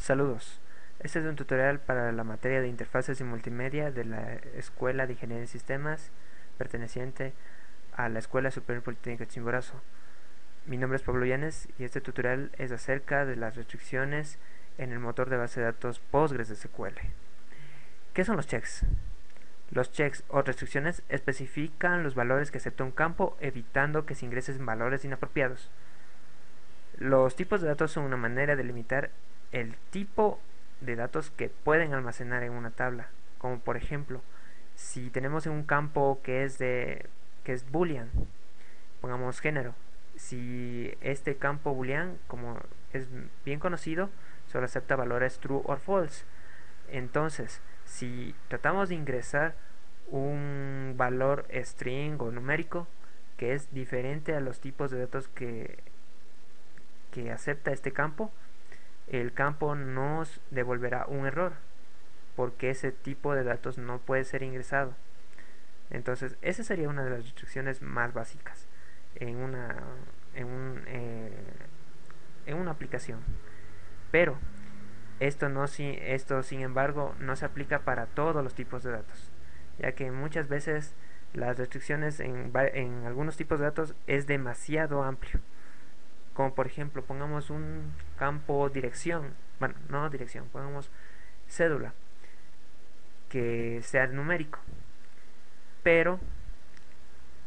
Saludos, este es un tutorial para la materia de interfaces y multimedia de la Escuela de Ingeniería en Sistemas perteneciente a la Escuela Superior Politécnica Chimborazo. Mi nombre es Pablo Llanes y este tutorial es acerca de las restricciones en el motor de base de datos Postgres de SQL. ¿Qué son los checks? Los checks o restricciones especifican los valores que acepta un campo, evitando que se ingresen valores inapropiados. Los tipos de datos son una manera de limitar el tipo de datos que pueden almacenar en una tabla, como por ejemplo, si tenemos un campo que es boolean, pongamos género. Si este campo boolean, como es bien conocido, solo acepta valores true or false. Entonces, si tratamos de ingresar un valor string o numérico que es diferente a los tipos de datos que acepta este campo, el campo nos devolverá un error porque ese tipo de datos no puede ser ingresado. Entonces esa sería una de las restricciones más básicas en una aplicación. Pero esto sin embargo no se aplica para todos los tipos de datos, ya que muchas veces las restricciones en algunos tipos de datos es demasiado amplio. Como por ejemplo, pongamos un campo dirección, bueno, no dirección, pongamos cédula, que sea numérico. Pero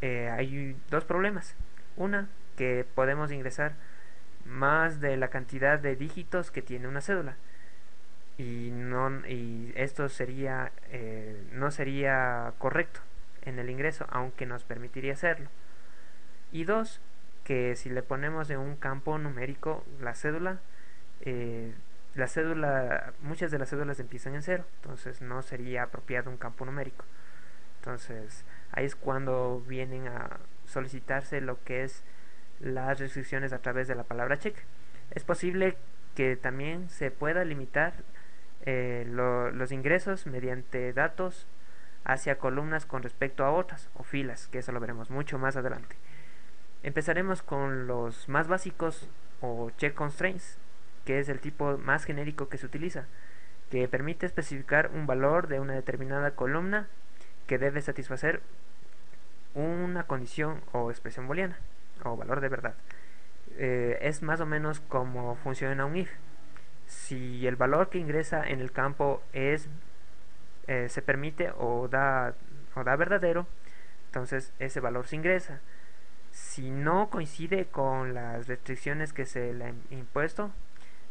hay dos problemas. Una, que podemos ingresar más de la cantidad de dígitos que tiene una cédula. Y esto no sería correcto en el ingreso, aunque nos permitiría hacerlo. Y dos, que si le ponemos en un campo numérico la cédula, muchas de las cédulas empiezan en 0, entonces no sería apropiado un campo numérico. Entonces ahí es cuando vienen a solicitarse lo que es las restricciones a través de la palabra check. Es posible que también se pueda limitar los ingresos mediante datos hacia columnas con respecto a otras o filas, que eso lo veremos mucho más adelante. Empezaremos con los más básicos o check constraints, que es el tipo más genérico que se utiliza, que permite especificar un valor de una determinada columna que debe satisfacer una condición o expresión booleana o valor de verdad. Es más o menos como funciona un if. Si el valor que ingresa en el campo se permite o da verdadero, entonces ese valor se ingresa. Si no coincide con las restricciones que se le han impuesto,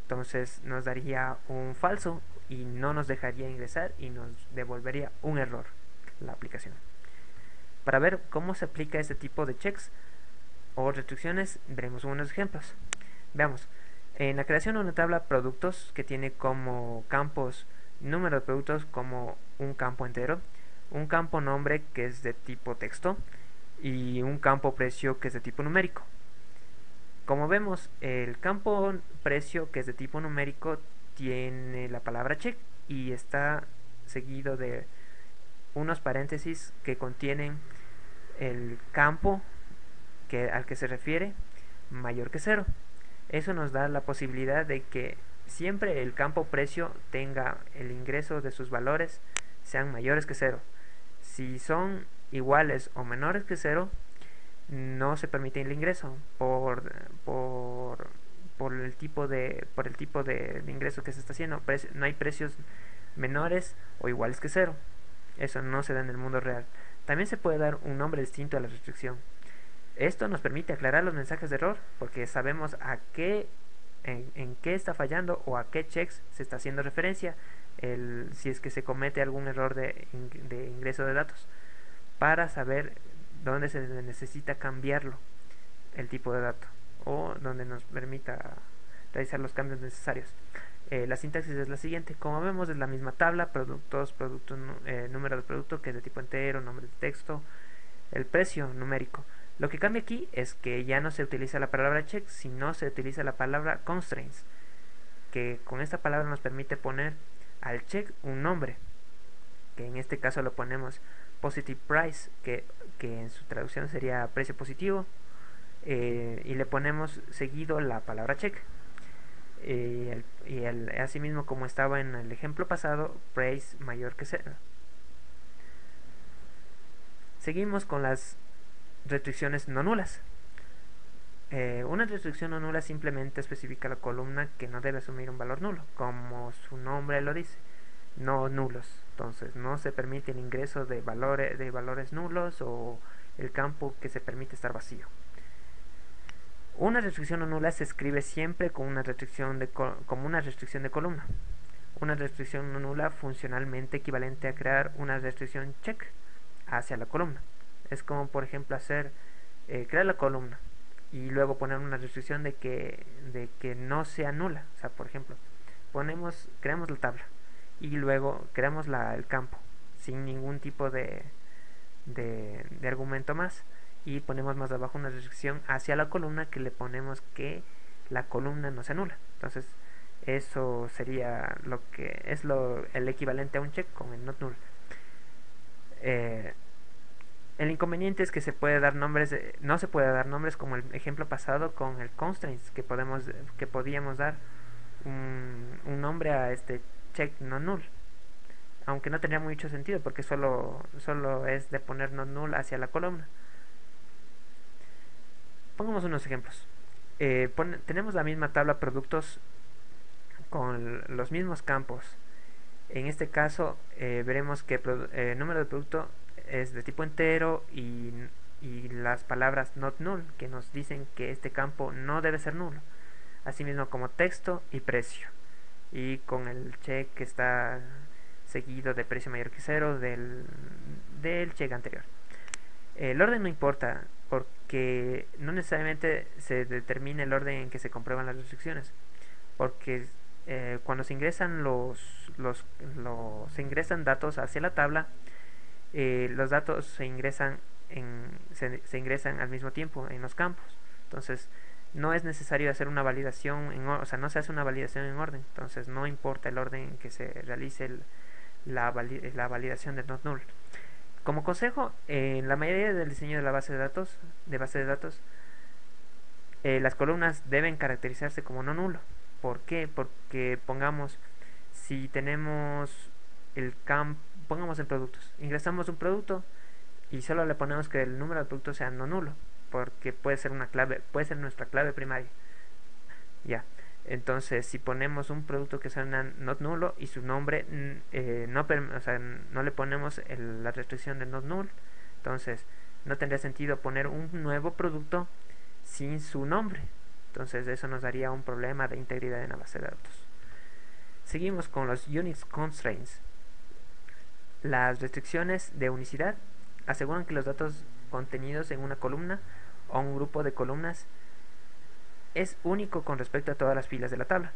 entonces nos daría un falso y no nos dejaría ingresar y nos devolvería un error la aplicación. Para ver cómo se aplica este tipo de checks o restricciones, veremos unos ejemplos. Veamos, en la creación de una tabla productos que tiene como campos número de productos como un campo entero, un campo nombre que es de tipo texto y un campo precio que es de tipo numérico. Como vemos, el campo precio que es de tipo numérico tiene la palabra check y está seguido de unos paréntesis que contienen el campo al que se refiere mayor que 0. Eso nos da la posibilidad de que siempre el campo precio tenga el ingreso de sus valores sean mayores que 0. Si son iguales o menores que 0, no se permite el ingreso por el tipo de ingreso que se está haciendo. No hay precios menores o iguales que 0. Eso no se da en el mundo real. También se puede dar un nombre distinto a la restricción. Esto nos permite aclarar los mensajes de error porque sabemos en qué está fallando o a qué checks se está haciendo referencia si es que se comete algún error de ingreso de datos, para saber dónde se necesita cambiarlo el tipo de dato o donde nos permita realizar los cambios necesarios. La sintaxis es la siguiente. Como vemos, es la misma tabla: número de producto que es de tipo entero, nombre de texto, el precio numérico. Lo que cambia aquí es que ya no se utiliza la palabra check, sino se utiliza la palabra constraints, que con esta palabra nos permite poner al check un nombre, que en este caso lo ponemos positive price, que en su traducción sería precio positivo, y le ponemos seguido la palabra check. Y y asimismo, como estaba en el ejemplo pasado, brace mayor que 0. Seguimos con las restricciones no nulas. Una restricción no nula simplemente especifica la columna que no debe asumir un valor nulo, como su nombre lo dice, no nulos. Entonces no se permite el ingreso de valores nulos o el campo que se permite estar vacío. Una restricción no nula se escribe siempre como una restricción de columna. Una restricción no nula funcionalmente equivalente a crear una restricción check hacia la columna. Es como, por ejemplo, crear la columna y luego poner una restricción de que no sea nula. O sea, por ejemplo, creamos la tabla y luego creamos el campo sin ningún tipo de argumento más, y ponemos más abajo una restricción hacia la columna que le ponemos que la columna no sea nula. Entonces eso sería lo que es el equivalente a un check con el not null. El inconveniente es que no se puede dar nombres como el ejemplo pasado con el constraints, que podíamos dar un nombre a este check no null, aunque no tendría mucho sentido porque solo es de poner not null hacia la columna. Pongamos unos ejemplos. Tenemos la misma tabla productos con los mismos campos. En este caso veremos que el número de producto es de tipo entero y las palabras not null que nos dicen que este campo no debe ser nulo, asimismo como texto y precio, y con el check que está seguido de precio mayor que 0 del check anterior. El orden no importa porque no necesariamente se determina el orden en que se comprueban las restricciones, porque cuando se ingresan se ingresan datos hacia la tabla, los datos se ingresan al mismo tiempo en los campos. Entonces no es necesario hacer una validación o sea, no se hace una validación en orden. Entonces no importa el orden en que se realice la validación de not null. Como consejo, en la mayoría del diseño de la base de datos, las columnas deben caracterizarse como no nulo. ¿Por qué? Porque pongamos, si tenemos pongamos en productos, ingresamos un producto y solo le ponemos que el número de productos sea no nulo, porque puede ser nuestra clave primaria. Ya. Entonces, si ponemos un producto que sea not nulo y su nombre no le ponemos la restricción de not null, entonces no tendría sentido poner un nuevo producto sin su nombre. Entonces eso nos daría un problema de integridad en la base de datos. Seguimos con los Unix Constraints. Las restricciones de unicidad aseguran que los datos contenidos en una columna o un grupo de columnas es único con respecto a todas las filas de la tabla.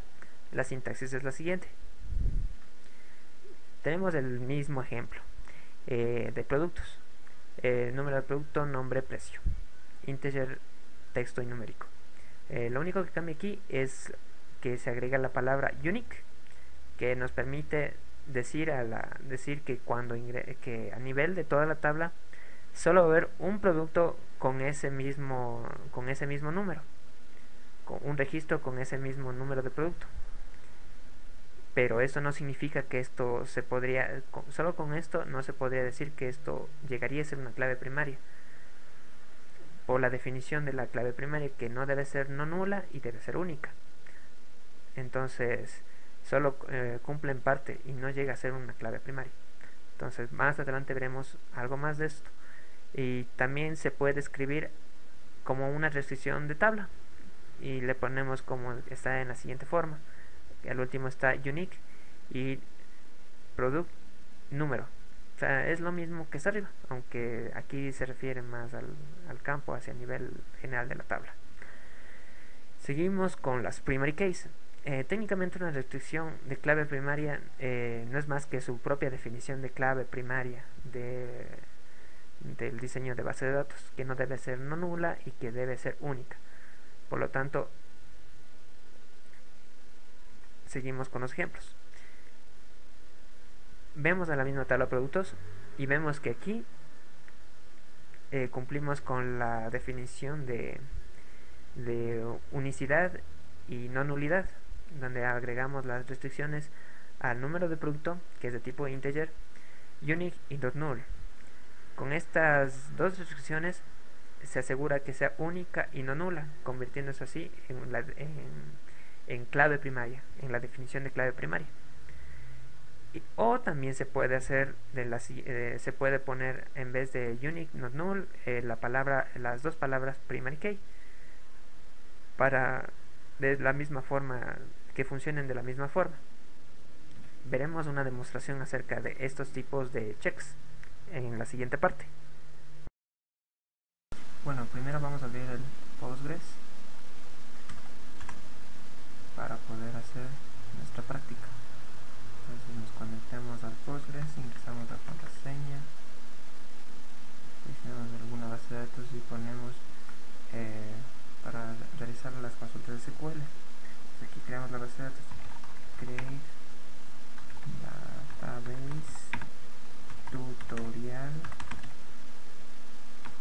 La sintaxis es la siguiente. Tenemos el mismo ejemplo de productos. Número de producto, nombre, precio. Integer, texto y numérico. Lo único que cambia aquí es que se agrega la palabra unique, que nos permite decir que a nivel de toda la tabla solo va a haber un producto con ese mismo número, con un registro con ese mismo número de producto. Pero eso no significa que esto solo con esto no se podría decir que esto llegaría a ser una clave primaria, por la definición de la clave primaria, que no debe ser no nula y debe ser única. Entonces solo cumple en parte y no llega a ser una clave primaria. Entonces más adelante veremos algo más de esto. Y también se puede escribir como una restricción de tabla y le ponemos como está en la siguiente forma. Al último está unique y product número. O sea, es lo mismo que está arriba, aunque aquí se refiere más al campo, hacia el nivel general de la tabla. Seguimos con las primary case. Técnicamente una restricción de clave primaria no es más que su propia definición de clave primaria del diseño de base de datos, que no debe ser no nula y que debe ser única. Por lo tanto, seguimos con los ejemplos. Vemos a la misma tabla de productos y vemos que aquí cumplimos con la definición de unicidad y no nulidad. donde agregamos las restricciones al número de producto, que es de tipo integer, unique y .null. Con estas dos restricciones se asegura que sea única y no nula, convirtiéndose así en clave primaria, en la definición de clave primaria. O también se puede hacer se puede poner en vez de unique not null las dos palabras primary key, para de la misma forma, que funcionen de la misma forma. Veremos una demostración acerca de estos tipos de checks en la siguiente parte. Bueno, primero vamos a abrir el Postgres para poder hacer nuestra práctica. Entonces nos conectamos al Postgres, ingresamos la contraseña, seleccionamos alguna base de datos y ponemos para realizar las consultas de SQL. Entonces aquí creamos la base de datos, create database tutorial,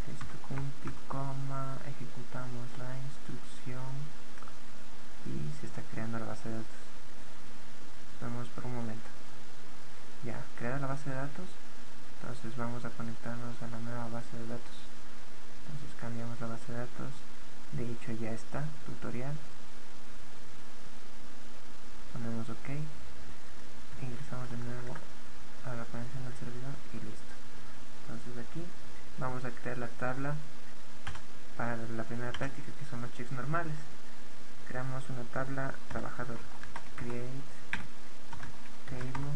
esto punto y coma, ejecutamos la instrucción y se está creando la base de datos. Vamos por un momento. Ya, creada la base de datos, entonces vamos a conectarnos a la nueva base de datos. Entonces cambiamos la base de datos, de hecho ya está, tutorial, ponemos OK, ingresamos de nuevo a la conexión del servidor y listo. Entonces aquí vamos a crear la tabla para la primera práctica, que son los checks normales. Creamos una tabla trabajador, create table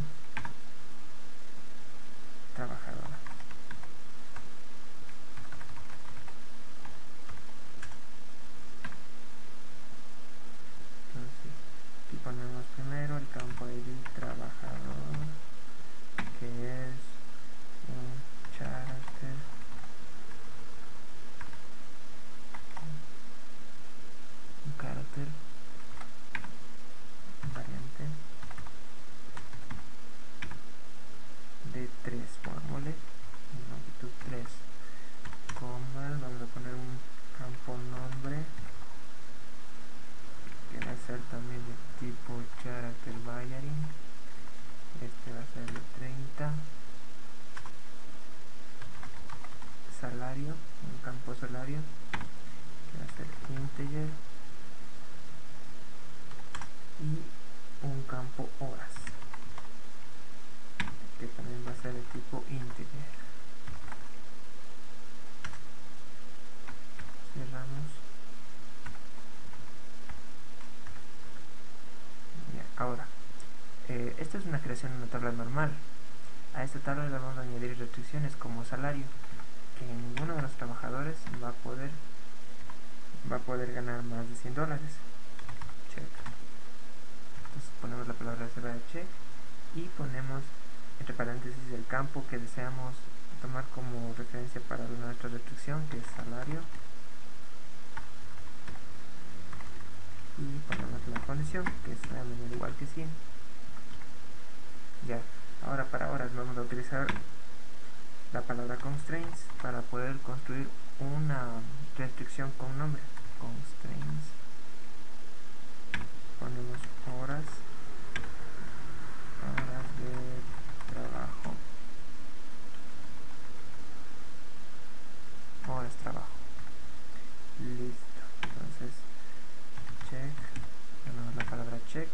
trabajadora. Entonces aquí ponemos primero el campo ID trabajador, que es un character, variante de 3, pongámosle longitud 3, comas, vamos a poner un campo nombre que va a ser también de tipo character variant, este va a ser de 30, salario, un campo salario que va a ser integer, y un campo horas que también va a ser de tipo integer. Cerramos. Bien, ahora esta es una creación de una tabla normal. A esta tabla le vamos a añadir restricciones como salario, que ninguno de los trabajadores va a poder ganar más de $100. Check. Entonces ponemos la palabra reserva de check y ponemos entre paréntesis el campo que deseamos tomar como referencia para nuestra restricción, que es salario, y ponemos la condición, que es a menor igual que 100. Ya, ahora para horas vamos a utilizar la palabra constraints para poder construir una restricción con nombre. Constraints, ponemos horas de trabajo, horas trabajo, listo. Entonces check, ponemos la palabra check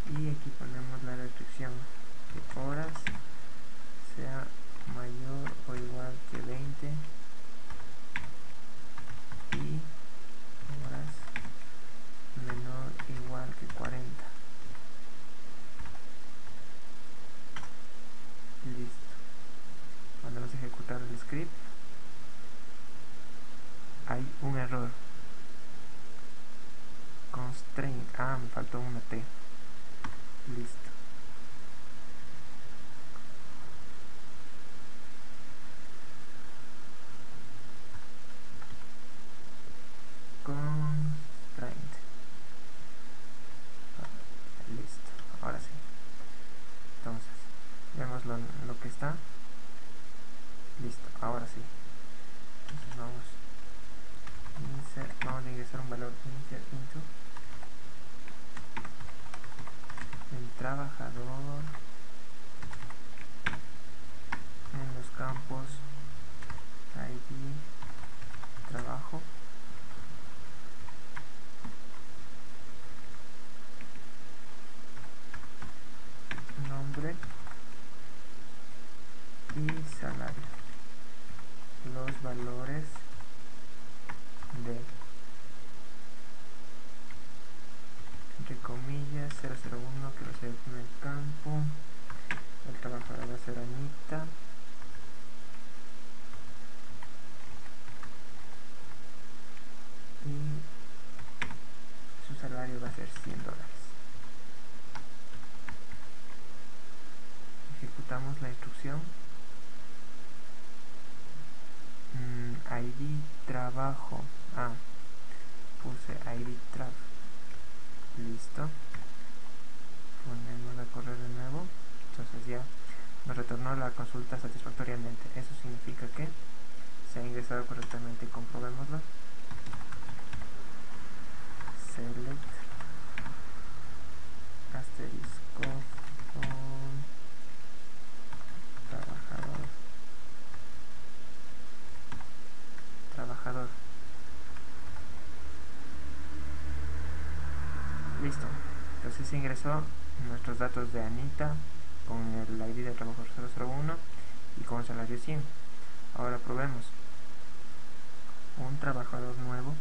y aquí ponemos la restricción, que horas sea mayor o igual que 20 y horas menor o igual que 40. Listo. Cuando vamos a ejecutar el script hay un error. Constraint, me faltó una T. Listo. Constraint. Listo. Ahora sí. Entonces, vemos lo que está. Listo. Ahora sí. Entonces vamos a ingresar un valor insert into trabajador en los campos ID, trabajo, nombre y salario. Los valores de, entre comillas, 001, que va a ser el primer campo. El trabajador va a ser Anita. Y su salario va a ser $100. Ejecutamos la instrucción. ID trabajo. Puse ID trabajo. Listo. Ponemos a correr de nuevo. Entonces ya nos retornó la consulta satisfactoriamente. Eso significa que se ha ingresado correctamente. Comprobémoslo. Select asterisco con trabajador. Listo. Entonces se ingresó nuestros datos de Anita con el ID del trabajador 001 y con el salario 100. Ahora probemos un trabajador nuevo.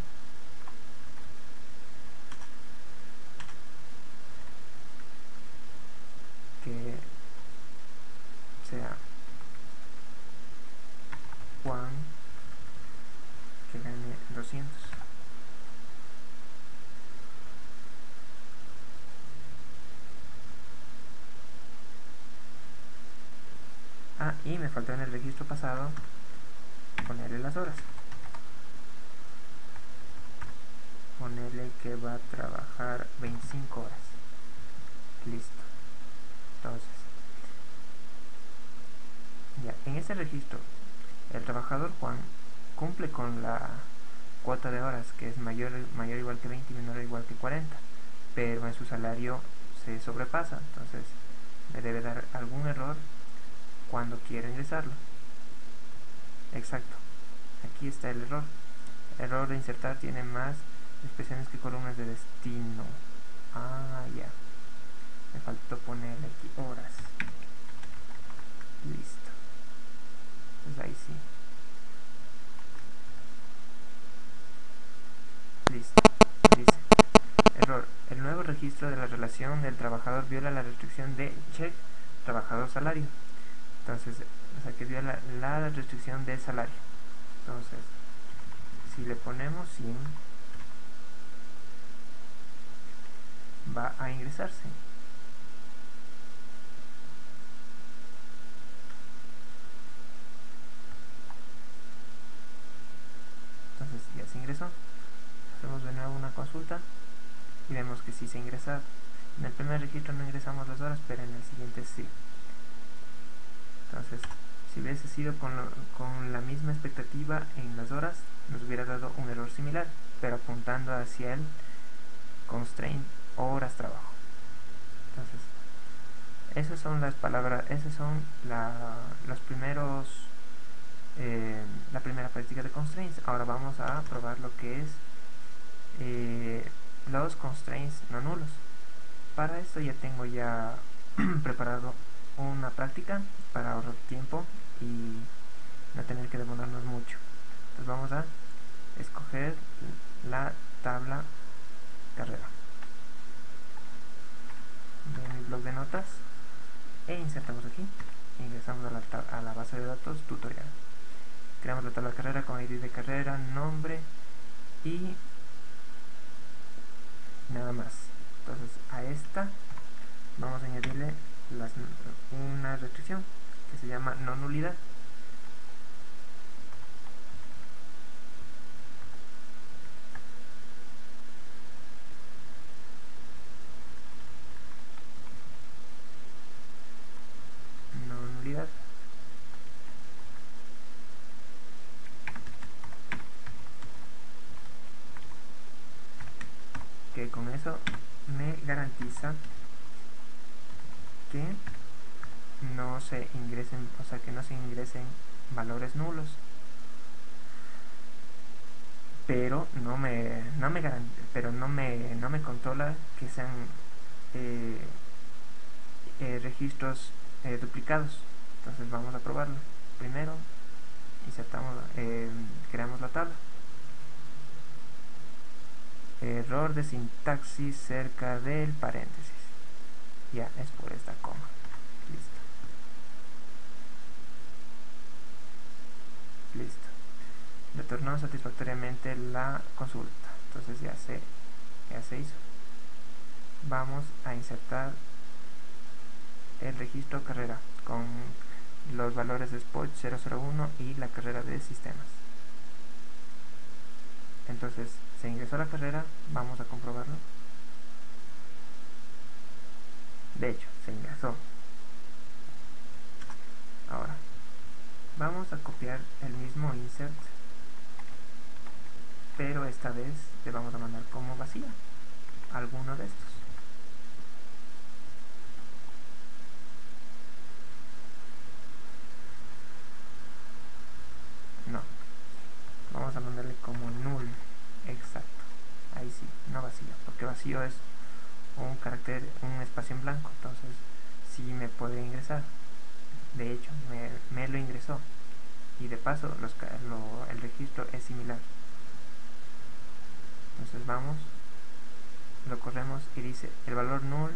Que sea Juan, que gane 200. Y me faltó en el registro pasado ponerle las horas. Ponerle que va a trabajar 25 horas. Listo. Entonces, ya, en ese registro, el trabajador Juan cumple con la cuota de horas, que es mayor o igual que 20 y menor o igual que 40, pero en su salario se sobrepasa. Entonces, me debe dar algún error cuando quiero ingresarlo. Exacto, aquí está el error. Error de insertar tiene más expresiones que columnas de destino. Ya. Me faltó ponerle aquí horas. Listo. Pues ahí sí. Listo. Dice: error. El nuevo registro de la relación del trabajador viola la restricción de check trabajador salario. Entonces, o sea que viola la restricción de salario. Entonces, si le ponemos 100, va a ingresarse. Entonces ya se ingresó. Hacemos de nuevo una consulta y vemos que sí se ha ingresado. En el primer registro no ingresamos las horas, pero en el siguiente sí. Entonces, si hubiese sido con la misma expectativa en las horas, nos hubiera dado un error similar, pero apuntando hacia el constraint horas trabajo. Entonces, esas son las palabras, esos son los primeros, la primera práctica de constraints. Ahora vamos a probar lo que es los constraints no nulos. Para esto ya tengo preparado una práctica para ahorrar tiempo y no tener que demorarnos mucho. Entonces vamos a escoger la tabla carrera de mi blog de notas e insertamos aquí. Ingresamos a la base de datos tutorial. Creamos la tabla carrera con ID de carrera, nombre y nada más. Entonces a esta vamos a añadirle una restricción que se llama no nulidad. No nulidad. Que con eso me garantiza que no se ingresen, o sea, que no se ingresen valores nulos, pero no me controla que sean registros duplicados. Entonces vamos a probarlo. Primero insertamos, creamos la tabla. Error de sintaxis cerca del paréntesis. Ya, es por esta coma. Listo. Listo. Retornó satisfactoriamente la consulta. Entonces ya se hizo. Vamos a insertar el registro carrera con los valores de Spot 001 y la carrera de sistemas. Entonces se ingresó a la carrera, vamos a comprobarlo. De hecho, se ingresó. Ahora vamos a copiar el mismo insert, pero esta vez le vamos a mandar como vacía alguno de estos. No, vamos a mandarle como null. Exacto, ahí sí, no vacío, porque vacío es un carácter, un espacio en blanco, entonces sí me puede ingresar. De hecho, me lo ingresó, y de paso el registro es similar. Entonces vamos, lo corremos y dice el valor null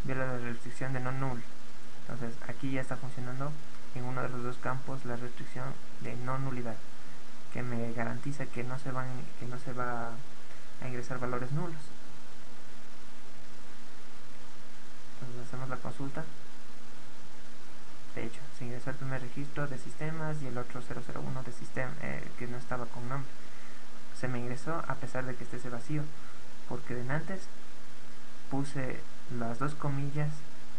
viola la restricción de no null. Entonces aquí ya está funcionando en uno de los dos campos la restricción de no nulidad, que me garantiza que no se va a ingresar valores nulos. Entonces hacemos la consulta. De hecho, se ingresó el primer registro de sistemas y el otro 001 de sistema, que no estaba con nombre. Se me ingresó a pesar de que esté ese vacío, porque de antes puse las dos comillas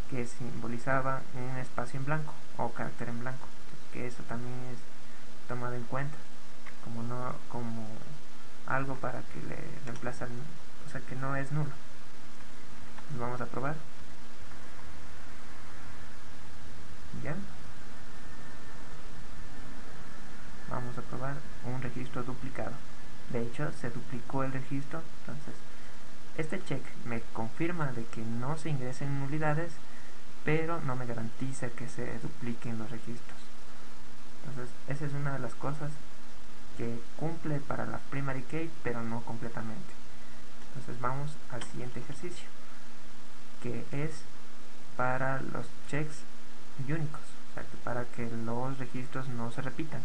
que simbolizaban un espacio en blanco o carácter en blanco, que eso también es tomado en cuenta como algo para que le reemplazan, o sea, que no es nulo. Vamos a probar. Ya, vamos a probar un registro duplicado. De hecho, se duplicó el registro. Entonces este check me confirma de que no se ingresen nulidades, pero no me garantiza que se dupliquen los registros. Entonces esa es una de las cosas que cumple para la primary key, pero no completamente. Entonces vamos al siguiente ejercicio, que es para los checks únicos, o sea, para que los registros no se repitan.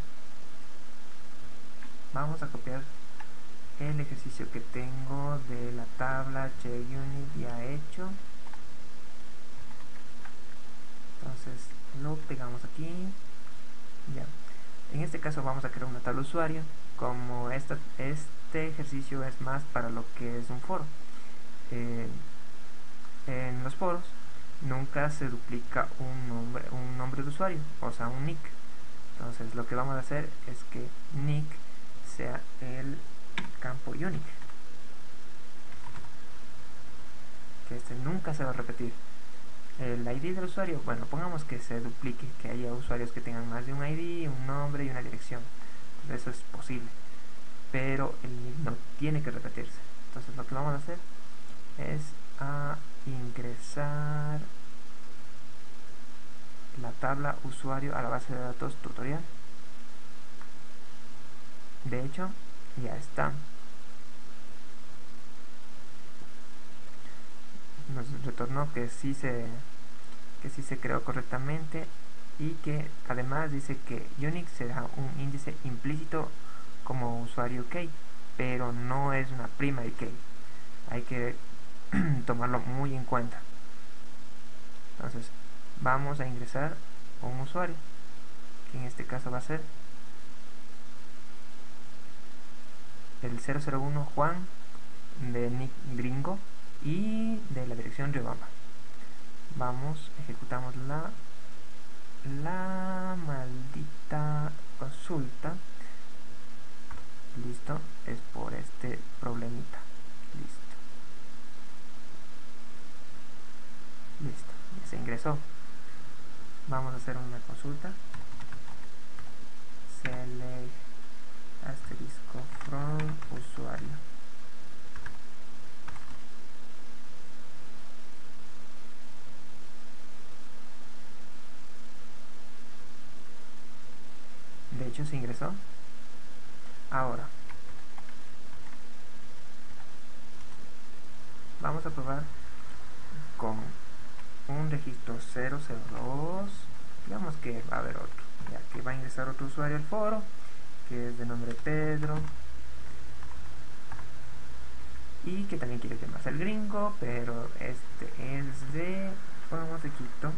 Vamos a copiar el ejercicio que tengo de la tabla checkUnit ya hecho. Entonces lo pegamos aquí. Ya. En este caso vamos a crear una tabla usuario. Como este ejercicio es más para lo que es un foro, en los foros nunca se duplica un nombre de usuario, o sea, un nick. Entonces lo que vamos a hacer es que nick sea el campo unique, que este nunca se va a repetir. El ID del usuario, bueno, pongamos que se duplique, que haya usuarios que tengan más de un ID, un nombre y una dirección. Entonces eso es posible, pero el nick no tiene que repetirse. Entonces lo que vamos a hacer es a ingresar la tabla usuario a la base de datos tutorial. De hecho, ya está. Nos retornó que sí se creó correctamente, y que además dice que Unix será un índice implícito como usuario key, pero no es una primary key. Hay que tomarlo muy en cuenta. Entonces vamos a ingresar un usuario, que en este caso va a ser el 001 Juan, de nick gringo y de la dirección Riobamba. Vamos, ejecutamos la maldita consulta. Listo, es por este problemita. Listo, se ingresó. Vamos a hacer una consulta. Select asterisco from usuario. De hecho se ingresó. Ahora vamos a probar con un registro 002. Digamos que va a haber otro, ya que va a ingresar otro usuario al foro, que es de nombre Pedro, y que también quiere llamarse el gringo, pero este es de, pongamos de Quito.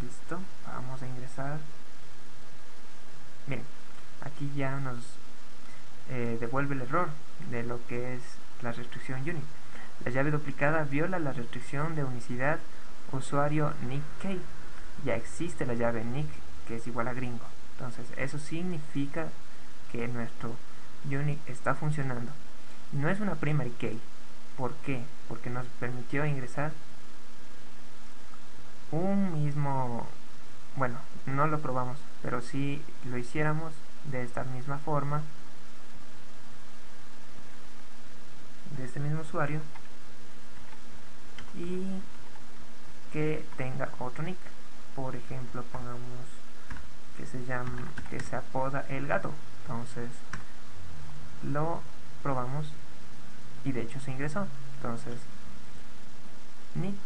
Listo, vamos a ingresar. Miren, aquí ya nos devuelve el error de lo que es la restricción unique. La llave duplicada viola la restricción de unicidad usuario nick key. Ya existe la llave nick, que es igual a gringo. Entonces eso significa que nuestro unique está funcionando. No es una primary key. ¿Por qué? Porque nos permitió ingresar un mismo, bueno, no lo probamos, pero si lo hiciéramos de esta misma forma, de este mismo usuario, y que tenga otro nick, por ejemplo, pongamos que se apoda el gato. Entonces lo probamos y de hecho se ingresó. Entonces nick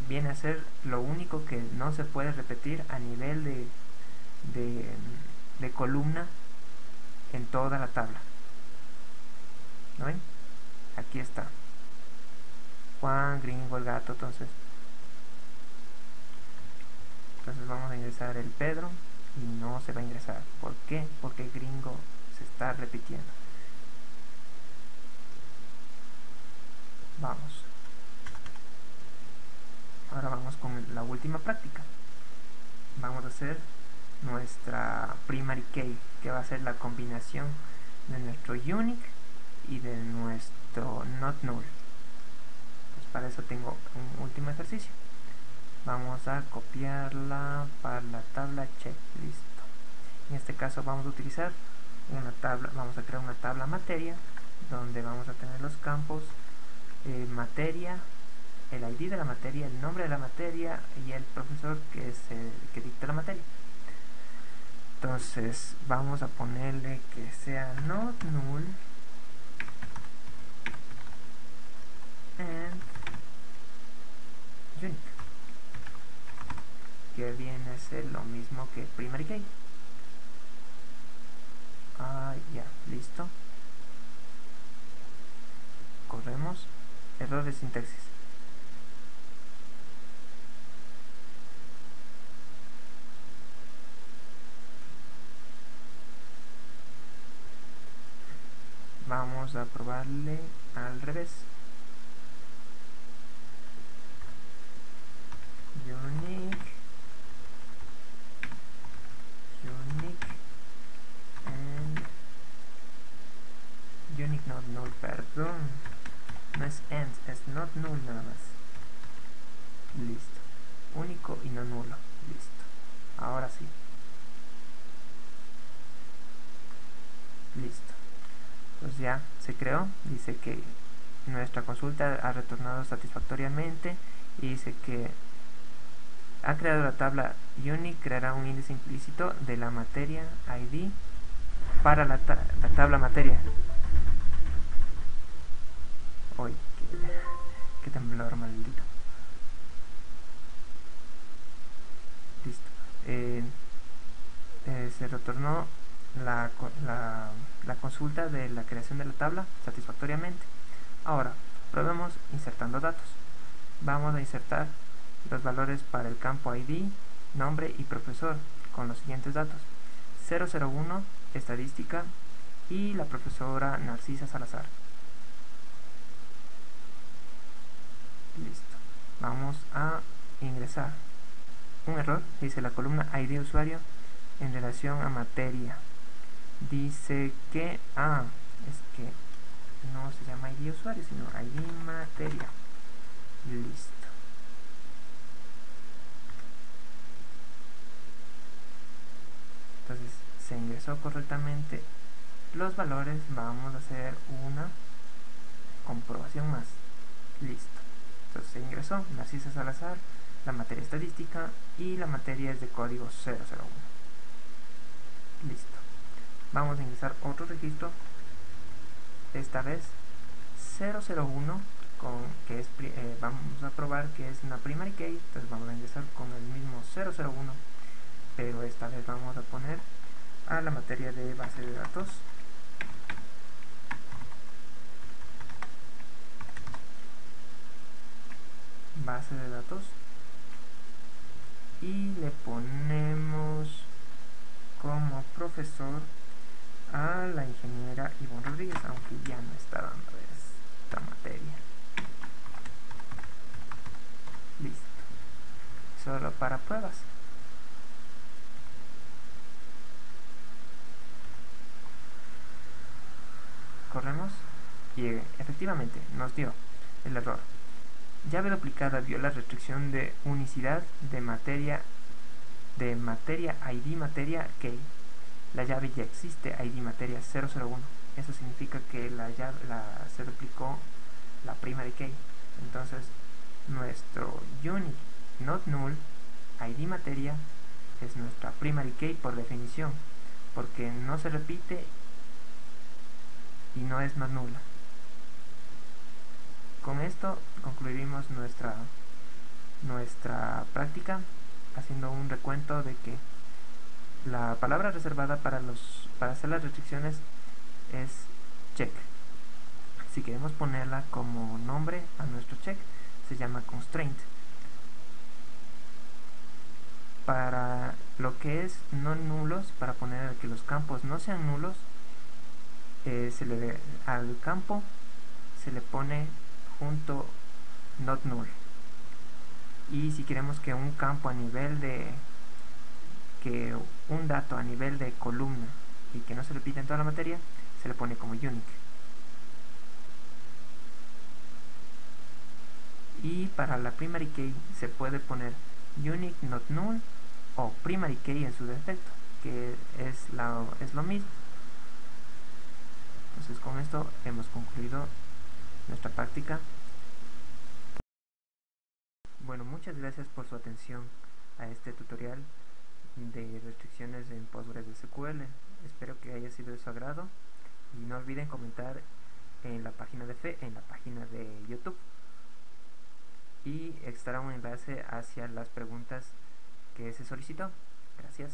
viene a ser lo único que no se puede repetir a nivel de columna en toda la tabla. ¿No ven? Aquí está Juan, gringo, el gato. Entonces vamos a ingresar el Pedro y no se va a ingresar. ¿Por qué? Porque el gringo se está repitiendo. Vamos. Ahora vamos con la última práctica. Vamos a hacer nuestra primary key, que va a ser la combinación de nuestro unique y de nuestro not null. Pues para eso tengo un último ejercicio. Vamos a copiarla para la tabla checklist. En este caso vamos a utilizar una tabla, vamos a crear una tabla materia donde vamos a tener los campos materia, el ID de la materia, el nombre de la materia y el profesor que es el que dicta la materia. Entonces vamos a ponerle que sea not null and unique, que viene a ser lo mismo que primary key. Ya, listo. Corremos. Error de sintaxis. Vamos a probarle al revés. Unique and unique not null, perdón, no es and, es not null nada más. Listo, único y no nulo. Listo, ahora sí. Listo, pues ya se creó. Dice que nuestra consulta ha retornado satisfactoriamente y dice que ha creado la tabla unique, creará un índice implícito de la materia ID para la tabla materia. Uy, qué temblor maldito. Listo. Se retornó la consulta de la creación de la tabla satisfactoriamente. Ahora probemos insertando datos. Vamos a insertar los valores para el campo ID, nombre y profesor con los siguientes datos: 001 estadística y la profesora Narcisa Salazar. Listo, vamos a ingresar. Un error, dice la columna ID usuario en relación a materia. Dice que es que no se llama ID usuario, sino ID materia. Listo. ingresó correctamente los valores, vamos a hacer una comprobación más. Listo. Entonces se ingresó Narcisa Salazar, la materia estadística, y la materia es de código 001. Listo. Vamos a ingresar otro registro, esta vez 001, que es, vamos a probar que es una primary key. Entonces vamos a ingresar con el mismo 001, pero esta vez vamos a poner a la materia de base de datos. Base de datos, y le ponemos como profesor a la ingeniera Ivonne Rodríguez, aunque ya no está dando esta materia. Listo. Solo para pruebas. Corremos y efectivamente nos dio el error. Llave duplicada viola la restricción de unicidad de materia ID materia key. La llave ya existe, ID materia 001. Eso significa que se duplicó la primary key. Entonces nuestro unique not null ID materia es nuestra primary key por definición, porque no se repite y no es not nula. Con esto concluiremos nuestra práctica, haciendo un recuento de que la palabra reservada para hacer las restricciones es check. Si queremos ponerla como nombre a nuestro check, se llama constraint. Para lo que es no nulos, para poner que los campos no sean nulos, al campo se le pone junto not null. Y si queremos que un campo un dato a nivel de columna y que no se repita en toda la materia, se le pone como unique. Y para la primary key se puede poner unique not null o primary key en su defecto, que es lo mismo. Entonces con esto hemos concluido nuestra práctica. Bueno, muchas gracias por su atención a este tutorial de restricciones en PostgreSQL. Espero que haya sido de su agrado y no olviden comentar en la página de FE, en la página de YouTube, y estará un enlace hacia las preguntas que se solicitó. Gracias.